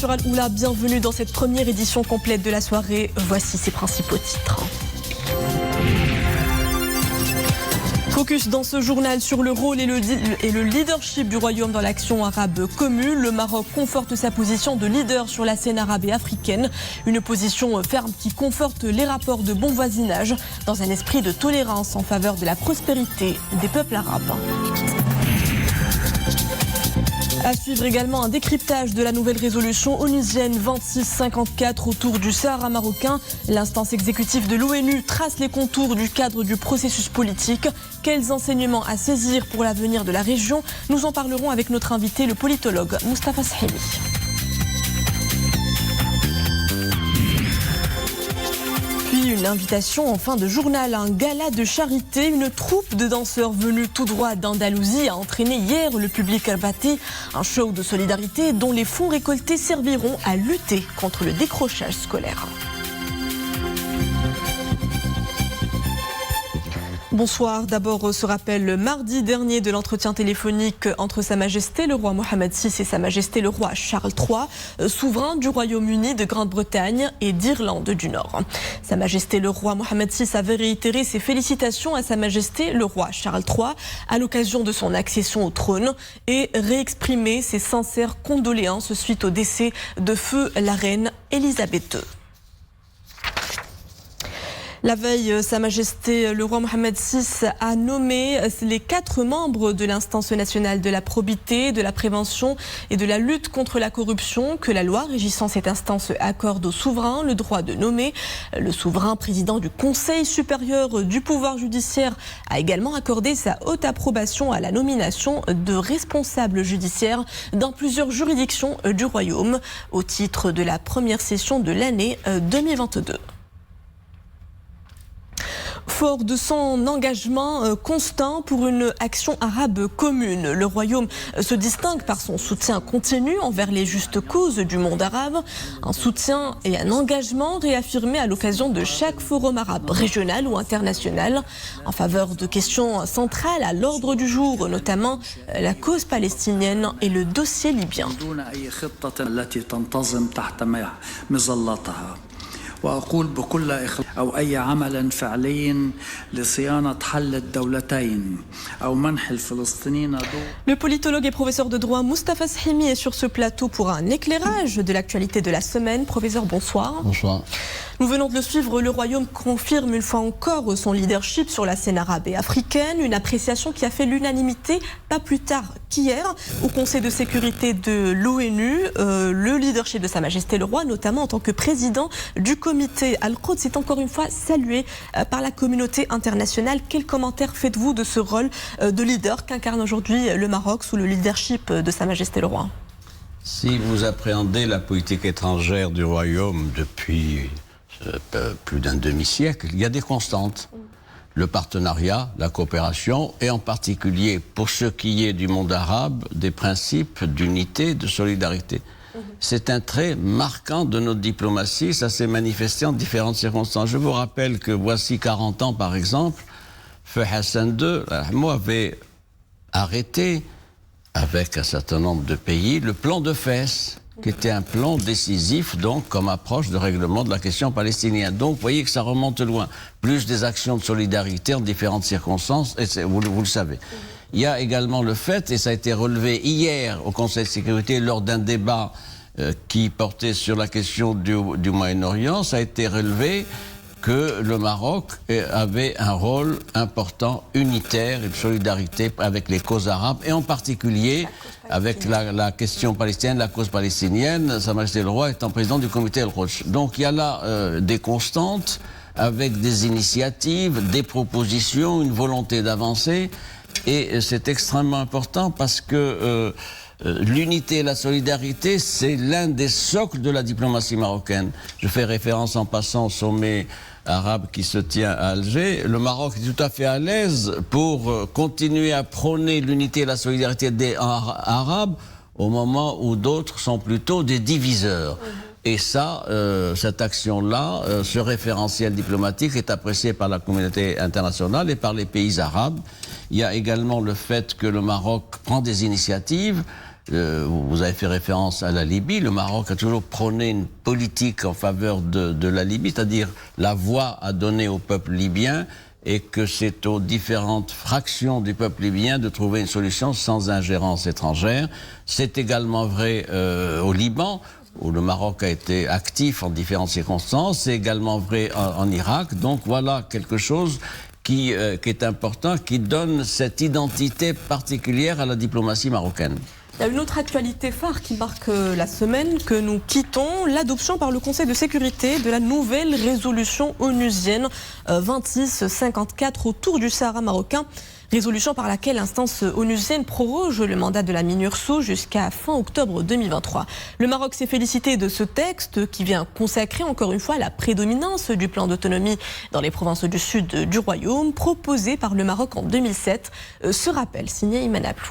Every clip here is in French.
sur Al-Oula, bienvenue dans cette première édition complète de la soirée. Voici ses principaux titres. Focus dans ce journal sur le rôle et le leadership du Royaume dans l'action arabe commune. Le Maroc conforte sa position de leader sur la scène arabe et africaine. Une position ferme qui conforte les rapports de bon voisinage dans un esprit de tolérance en faveur de la prospérité des peuples arabes. À suivre également un décryptage de la nouvelle résolution onusienne 2654 autour du Sahara marocain. L'instance exécutive de l'ONU trace les contours du cadre du processus politique. Quels enseignements à saisir pour l'avenir de la région? Nous en parlerons avec notre invité, le politologue Moustapha Shahimi. Une invitation en fin de journal, un gala de charité. Une troupe de danseurs venus tout droit d'Andalousie a entraîné hier le public rabaté. Un show de solidarité dont les fonds récoltés serviront à lutter contre le décrochage scolaire. Bonsoir. D'abord, ce rappel mardi dernier de l'entretien téléphonique entre Sa Majesté le roi Mohammed VI et Sa Majesté le roi Charles III, souverain du Royaume-Uni, de Grande-Bretagne et d'Irlande du Nord. Sa Majesté le roi Mohammed VI avait réitéré ses félicitations à Sa Majesté le roi Charles III à l'occasion de son accession au trône et réexprimé ses sincères condoléances suite au décès de feu la reine Elisabeth II. La veille, Sa Majesté le roi Mohammed VI a nommé les 4 membres de l'instance nationale de la probité, de la prévention et de la lutte contre la corruption que la loi régissant cette instance accorde au souverain le droit de nommer. Le souverain président du Conseil supérieur du pouvoir judiciaire a également accordé sa haute approbation à la nomination de responsables judiciaires dans plusieurs juridictions du Royaume au titre de la première session de l'année 2022. Fort de son engagement constant pour une action arabe commune, le Royaume se distingue par son soutien continu envers les justes causes du monde arabe. Un soutien et un engagement réaffirmés à l'occasion de chaque forum arabe régional ou international en faveur de questions centrales à l'ordre du jour, notamment la cause palestinienne et le dossier libyen. وأقول بكل أو أي عمل فعلي لصيانة حل الدولتين أو منح الفلسطينيين. Le politologue et professeur de droit Moustapha Shahimi est sur ce plateau pour un éclairage de l'actualité de la semaine. Professeur, bonsoir. Bonsoir. Nous venons de le suivre, le Royaume confirme une fois encore son leadership sur la scène arabe et africaine, une appréciation qui a fait l'unanimité pas plus tard qu'hier au Conseil de sécurité de l'ONU. Le leadership de Sa Majesté le roi, notamment en tant que président du comité Al-Quds, est encore une fois salué par la communauté internationale. Quel commentaire faites-vous de ce rôle de leader qu'incarne aujourd'hui le Maroc sous le leadership de Sa Majesté le roi? Si vous appréhendez la politique étrangère du Royaume depuis plus d'un demi-siècle, il y a des constantes. Le partenariat, la coopération et en particulier pour ce qui est du monde arabe, des principes d'unité, de solidarité. C'est un trait marquant de notre diplomatie, ça s'est manifesté en différentes circonstances. Je vous rappelle que voici 40 ans par exemple, Feu Hassan II avait arrêté avec un certain nombre de pays le plan de Fès, qui était un plan décisif, donc, comme approche de règlement de la question palestinienne. Donc, vous voyez que ça remonte loin. Plus des actions de solidarité en différentes circonstances, et vous le savez. Il y a également le fait, et ça a été relevé hier au Conseil de sécurité lors d'un débat qui portait sur la question du Moyen-Orient, ça a été relevé que le Maroc avait un rôle important, unitaire et de solidarité avec les causes arabes, et en particulier avec la question palestinienne, la cause palestinienne. Sa Majesté le roi étant président du comité Al-Quds. Donc il y a là des constantes, avec des initiatives, des propositions, une volonté d'avancer, et c'est extrêmement important parce que l'unité et la solidarité, c'est l'un des socles de la diplomatie marocaine. Je fais référence en passant au sommet arabe qui se tient à Alger. Le Maroc est tout à fait à l'aise pour continuer à prôner l'unité et la solidarité des Arabes au moment où d'autres sont plutôt des diviseurs. Et ça, cette action-là, ce référentiel diplomatique est apprécié par la communauté internationale et par les pays arabes. Il y a également le fait que le Maroc prend des initiatives. Vous avez fait référence à la Libye. Le Maroc a toujours prôné une politique en faveur de la Libye, c'est-à-dire la voix à donner au peuple libyen, et que c'est aux différentes fractions du peuple libyen de trouver une solution sans ingérence étrangère. C'est également vrai au Liban, où le Maroc a été actif en différentes circonstances. C'est également vrai en Irak. Donc voilà quelque chose qui est important, qui donne cette identité particulière à la diplomatie marocaine. Il y a une autre actualité phare qui marque la semaine que nous quittons, l'adoption par le Conseil de sécurité de la nouvelle résolution onusienne 2654 autour du Sahara marocain. Résolution par laquelle l'instance onusienne proroge le mandat de la MINURSO jusqu'à fin octobre 2023. Le Maroc s'est félicité de ce texte qui vient consacrer encore une fois la prédominance du plan d'autonomie dans les provinces du sud du royaume proposé par le Maroc en 2007. Ce rappel signé Iman Ablou.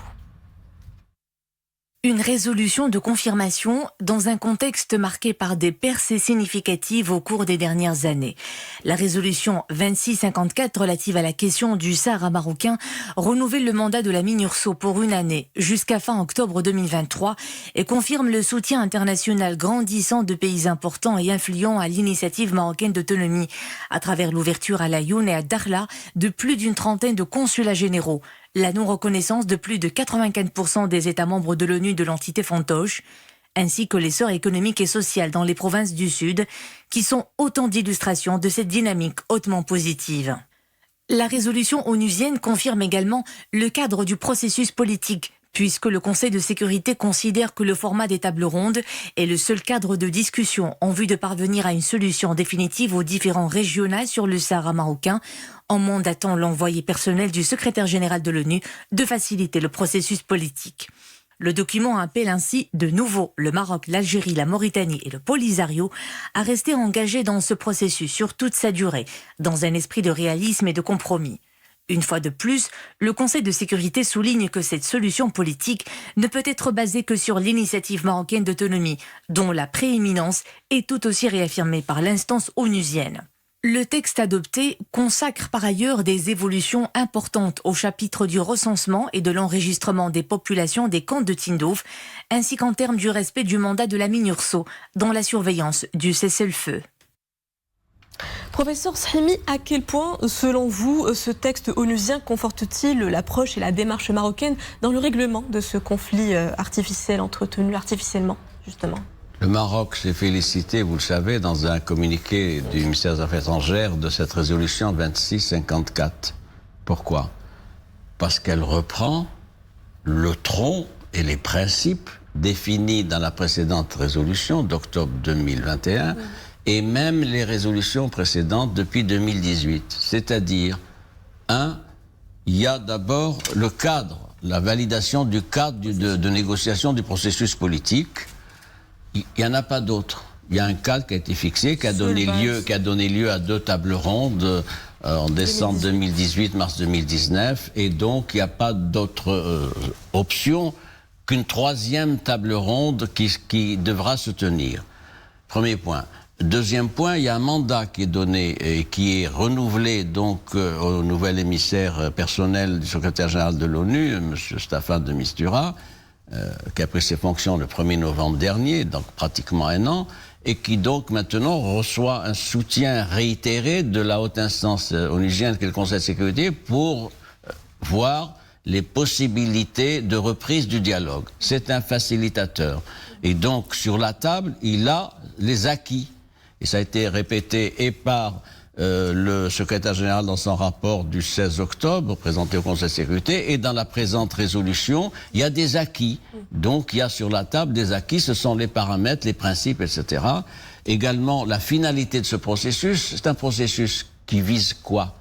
Une résolution de confirmation dans un contexte marqué par des percées significatives au cours des dernières années. La résolution 2654 relative à la question du Sahara marocain renouvelle le mandat de la MINURSO pour une année jusqu'à fin octobre 2023 et confirme le soutien international grandissant de pays importants et influents à l'initiative marocaine d'autonomie à travers l'ouverture à Laayoune et à Dakhla de plus d'une trentaine de consulats généraux, la non-reconnaissance de plus de 95% des États membres de l'ONU de l'entité Fantoche, ainsi que l'essor économique et social dans les provinces du Sud, qui sont autant d'illustrations de cette dynamique hautement positive. La résolution onusienne confirme également le cadre du processus politique, puisque le Conseil de sécurité considère que le format des tables rondes est le seul cadre de discussion en vue de parvenir à une solution définitive aux différends régionaux sur le Sahara marocain, en mandatant l'envoyé personnel du secrétaire général de l'ONU de faciliter le processus politique. Le document appelle ainsi de nouveau le Maroc, l'Algérie, la Mauritanie et le Polisario à rester engagés dans ce processus sur toute sa durée, dans un esprit de réalisme et de compromis. Une fois de plus, le Conseil de sécurité souligne que cette solution politique ne peut être basée que sur l'initiative marocaine d'autonomie, dont la prééminence est tout aussi réaffirmée par l'instance onusienne. Le texte adopté consacre par ailleurs des évolutions importantes au chapitre du recensement et de l'enregistrement des populations des camps de Tindouf, ainsi qu'en termes du respect du mandat de la MINURSO dans la surveillance du cessez-le-feu. Professeur Sahimi, à quel point, selon vous, ce texte onusien conforte-t-il l'approche et la démarche marocaine dans le règlement de ce conflit artificiel entretenu artificiellement, justement ? Le Maroc s'est félicité, vous le savez, dans un communiqué du ministère des Affaires étrangères de cette résolution 2654. Pourquoi ? Parce qu'elle reprend le tronc et les principes définis dans la précédente résolution d'octobre 2021 et même les résolutions précédentes depuis 2018. C'est-à-dire, il y a d'abord le cadre, la validation du cadre de négociation du processus politique. Il n'y en a pas d'autre. Il y a un cadre qui a été fixé, qui a donné lieu à 2 tables rondes en décembre 2018, mars 2019, et donc il n'y a pas d'autre option qu'une 3e table ronde qui devra se tenir. Premier point. Deuxième point, il y a un mandat qui est donné et qui est renouvelé donc au nouvel émissaire personnel du secrétaire général de l'ONU, M. Staffan de Mistura, qui a pris ses fonctions le 1er novembre dernier, donc pratiquement un an, et qui donc maintenant reçoit un soutien réitéré de la haute instance onusienne qu'est le Conseil de sécurité pour voir les possibilités de reprise du dialogue. C'est un facilitateur. Et donc sur la table, il a les acquis. Et ça a été répété et par le secrétaire général dans son rapport du 16 octobre présenté au Conseil de sécurité, et dans la présente résolution, il y a des acquis. Donc il y a sur la table des acquis, ce sont les paramètres, les principes, etc. Également, la finalité de ce processus, c'est un processus qui vise quoi ?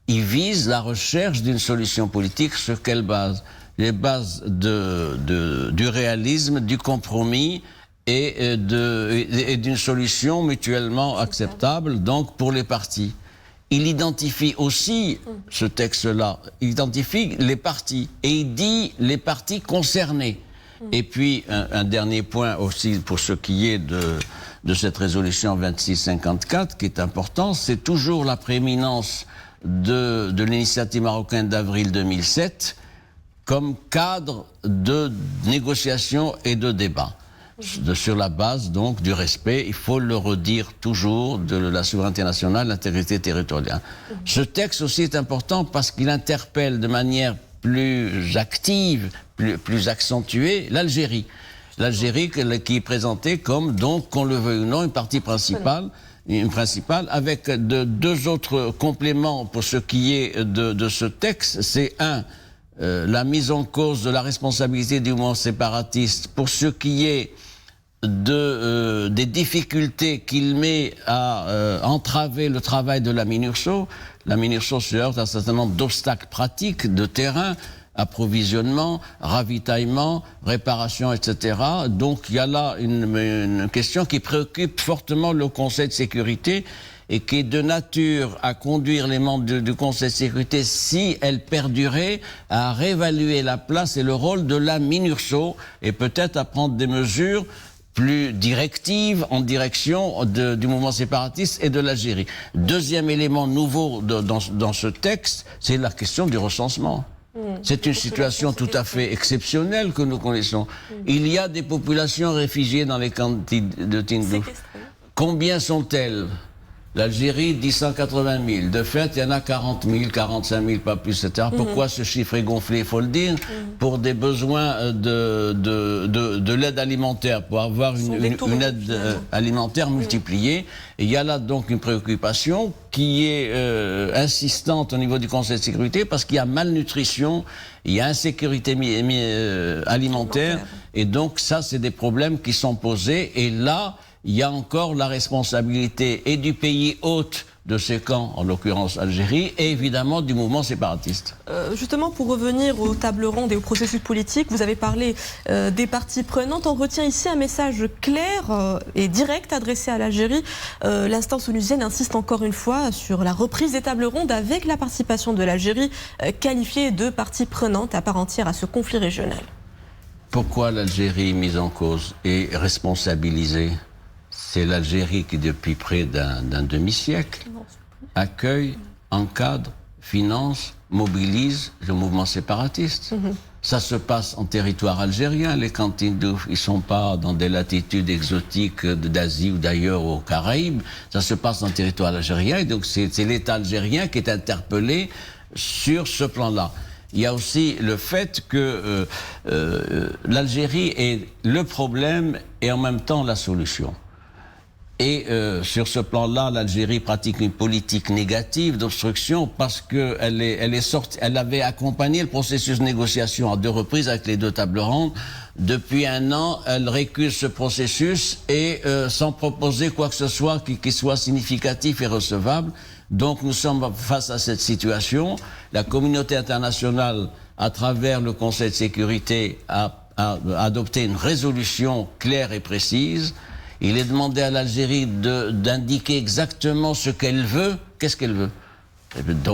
Il vise la recherche d'une solution politique sur quelle base ? Les bases du réalisme, du compromis, et d'une solution mutuellement acceptable, donc pour les parties. Il identifie aussi, ce texte-là, il identifie les parties, et il dit les parties concernées. Et puis, un dernier point aussi pour ce qui est de cette résolution 2654, qui est important, c'est toujours la prééminence de l'initiative marocaine d'avril 2007, comme cadre de négociation et de débat. Sur la base donc du respect, il faut le redire toujours, de la souveraineté nationale, l'intégrité territoriale. Ce texte aussi est important parce qu'il interpelle de manière plus active, plus accentuée, l'Algérie. L'Algérie qui est présentée comme, donc, qu'on le veuille ou non, une partie principale, avec deux autres compléments pour ce qui est de ce texte. C'est la mise en cause de la responsabilité du mouvement séparatiste pour ce qui est des difficultés qu'il met à entraver le travail de la MINURSO. La MINURSO se heurte à un certain nombre d'obstacles pratiques de terrain, approvisionnement, ravitaillement, réparation, etc. Donc il y a là une question qui préoccupe fortement le Conseil de sécurité et qui est de nature à conduire les membres du Conseil de sécurité, si elle perdurait, à réévaluer la place et le rôle de la MINURSO et peut-être à prendre des mesures plus directive en direction du mouvement séparatiste et de l'Algérie. Deuxième élément nouveau dans ce texte, c'est la question du recensement. C'est une situation tout à fait exceptionnelle que nous connaissons. Il y a des populations réfugiées dans les camps de Tindouf. Combien sont-elles? L'Algérie dit 180 000. De fait, il y en a 40 000, 45 000, pas plus, etc. Pourquoi ce chiffre est gonflé? Il faut le dire. Pour des besoins de l'aide alimentaire, pour avoir une aide alimentaire multipliée. Et il y a là donc une préoccupation qui est insistante au niveau du Conseil de sécurité parce qu'il y a malnutrition, il y a insécurité alimentaire. Et donc ça, c'est des problèmes qui sont posés. Et là, il y a encore la responsabilité et du pays hôte de ces camps, en l'occurrence Algérie, et évidemment du mouvement séparatiste. Justement, pour revenir aux tables rondes et au processus politique, vous avez parlé des parties prenantes. On retient ici un message clair et direct adressé à l'Algérie. L'instance onusienne insiste encore une fois sur la reprise des tables rondes avec la participation de l'Algérie, qualifiée de partie prenante à part entière à ce conflit régional. Pourquoi l'Algérie est mise en cause et responsabilisée? C'est l'Algérie qui, depuis près d'un demi-siècle, accueille, encadre, finance, mobilise le mouvement séparatiste. Ça se passe en territoire algérien, les camps Tindouf. Ils ne sont pas dans des latitudes exotiques d'Asie ou d'ailleurs aux Caraïbes. Ça se passe en territoire algérien. Et donc c'est l'État algérien qui est interpellé sur ce plan-là. Il y a aussi le fait que l'Algérie est le problème et en même temps la solution. Et sur ce plan-là, l'Algérie pratique une politique négative d'obstruction parce elle avait accompagné le processus de négociation à 2 reprises avec les 2 tables rondes. Depuis 1 an, elle récuse ce processus et sans proposer quoi que ce soit qui soit significatif et recevable. Donc nous sommes face à cette situation. La communauté internationale, à travers le Conseil de sécurité, a adopté une résolution claire et précise. Il est demandé à l'Algérie d'indiquer exactement ce qu'elle veut. Qu'est-ce qu'elle veut?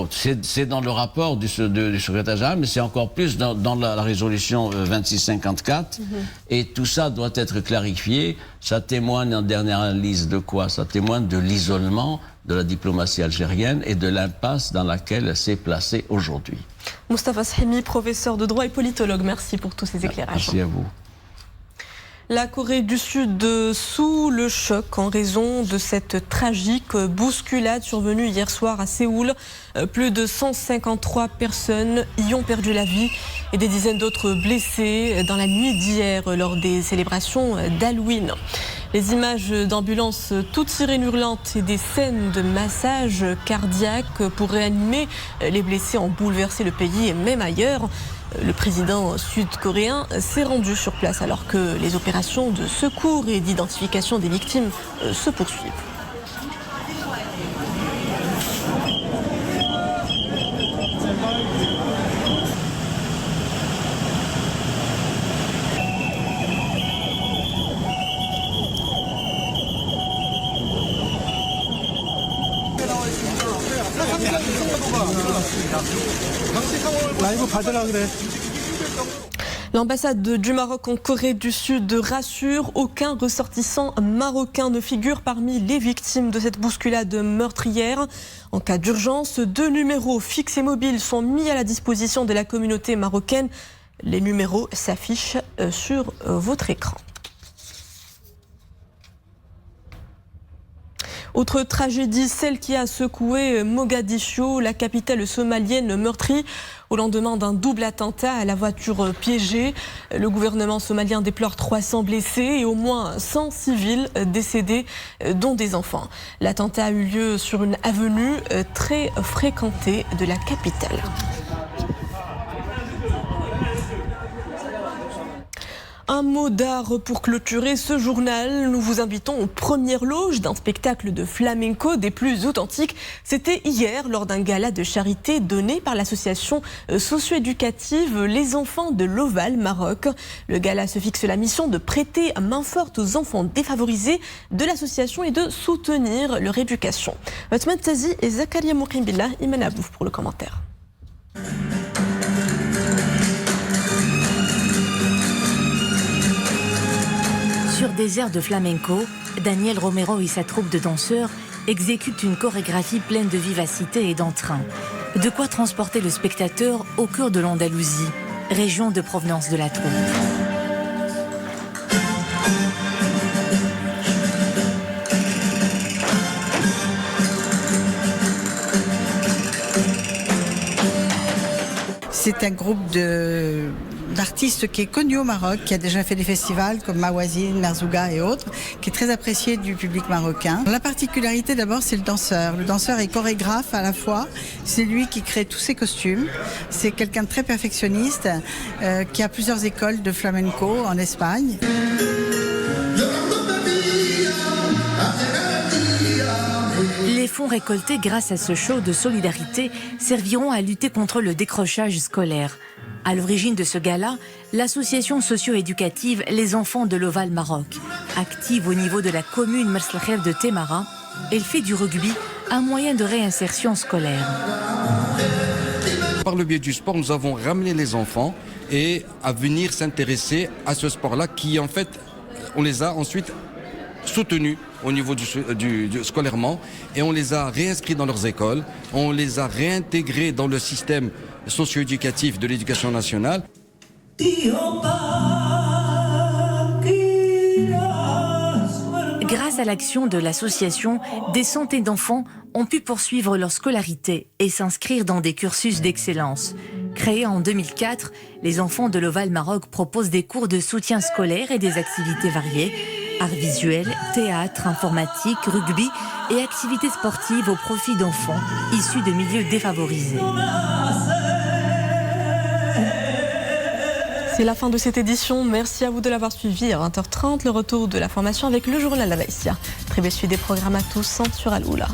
C'est dans le rapport du secrétaire général, mais c'est encore plus dans la résolution 2654. Et tout ça doit être clarifié. Ça témoigne en dernière analyse de quoi? Ça témoigne de l'isolement de la diplomatie algérienne et de l'impasse dans laquelle elle s'est placée aujourd'hui. Moustapha Shehmi, professeur de droit et politologue, merci pour tous ces éclairages. Merci à vous. La Corée du Sud sous le choc en raison de cette tragique bousculade survenue hier soir à Séoul. Plus de 153 personnes y ont perdu la vie et des dizaines d'autres blessés dans la nuit d'hier lors des célébrations d'Halloween. Les images d'ambulances toutes sirènes hurlantes et des scènes de massage cardiaque pour réanimer les blessés ont bouleversé le pays et même ailleurs. Le président sud-coréen s'est rendu sur place alors que les opérations de secours et d'identification des victimes se poursuivent. L'ambassade du Maroc en Corée du Sud rassure, aucun ressortissant marocain ne figure parmi les victimes de cette bousculade meurtrière. En cas d'urgence, 2 numéros fixes et mobiles sont mis à la disposition de la communauté marocaine. Les numéros s'affichent sur votre écran. Autre tragédie, celle qui a secoué Mogadiscio, la capitale somalienne meurtrie au lendemain d'un double attentat à la voiture piégée. Le gouvernement somalien déplore 300 blessés et au moins 100 civils décédés, dont des enfants. L'attentat a eu lieu sur une avenue très fréquentée de la capitale. Un mot d'art pour clôturer ce journal. Nous vous invitons aux premières loges d'un spectacle de flamenco des plus authentiques. C'était hier lors d'un gala de charité donné par l'association socio-éducative Les Enfants de l'Oval Maroc. Le gala se fixe la mission de prêter main forte aux enfants défavorisés de l'association et de soutenir leur éducation. Othman Tazi et Zakaria Moukimbillah Imanabouf pour le commentaire. Sur des airs de flamenco, Daniel Romero et sa troupe de danseurs exécutent une chorégraphie pleine de vivacité et d'entrain. De quoi transporter le spectateur au cœur de l'Andalousie, région de provenance de la troupe. C'est un groupe d'artistes qui est connu au Maroc, qui a déjà fait des festivals comme Mawazine, Merzouga et autres, qui est très apprécié du public marocain. La particularité d'abord, c'est le danseur. Le danseur est chorégraphe à la fois. C'est lui qui crée tous ses costumes. C'est quelqu'un de très perfectionniste, qui a plusieurs écoles de flamenco en Espagne. Les fonds récoltés grâce à ce show de solidarité serviront à lutter contre le décrochage scolaire. À l'origine de ce gala, l'association socio-éducative Les Enfants de l'Oval Maroc. Active au niveau de la commune Merslkher de Temara, elle fait du rugby un moyen de réinsertion scolaire. Par le biais du sport, nous avons ramené les enfants et à venir s'intéresser à ce sport-là qui, en fait, on les a ensuite soutenus au niveau du scolairement et on les a réinscrits dans leurs écoles, on les a réintégrés dans le système socio-éducatif de l'éducation nationale. Grâce à l'action de l'association, des centaines d'enfants ont pu poursuivre leur scolarité et s'inscrire dans des cursus d'excellence. Créés en 2004, les Enfants de l'Oval Maroc proposent des cours de soutien scolaire et des activités variées. Arts visuels, théâtre, informatique, rugby et activités sportives au profit d'enfants issus de milieux défavorisés. C'est la fin de cette édition. Merci à vous de l'avoir suivi. À 20h30, le retour de la formation avec le journal La Baïsia. Très belle suite des programmes à tous sur Al-Oula.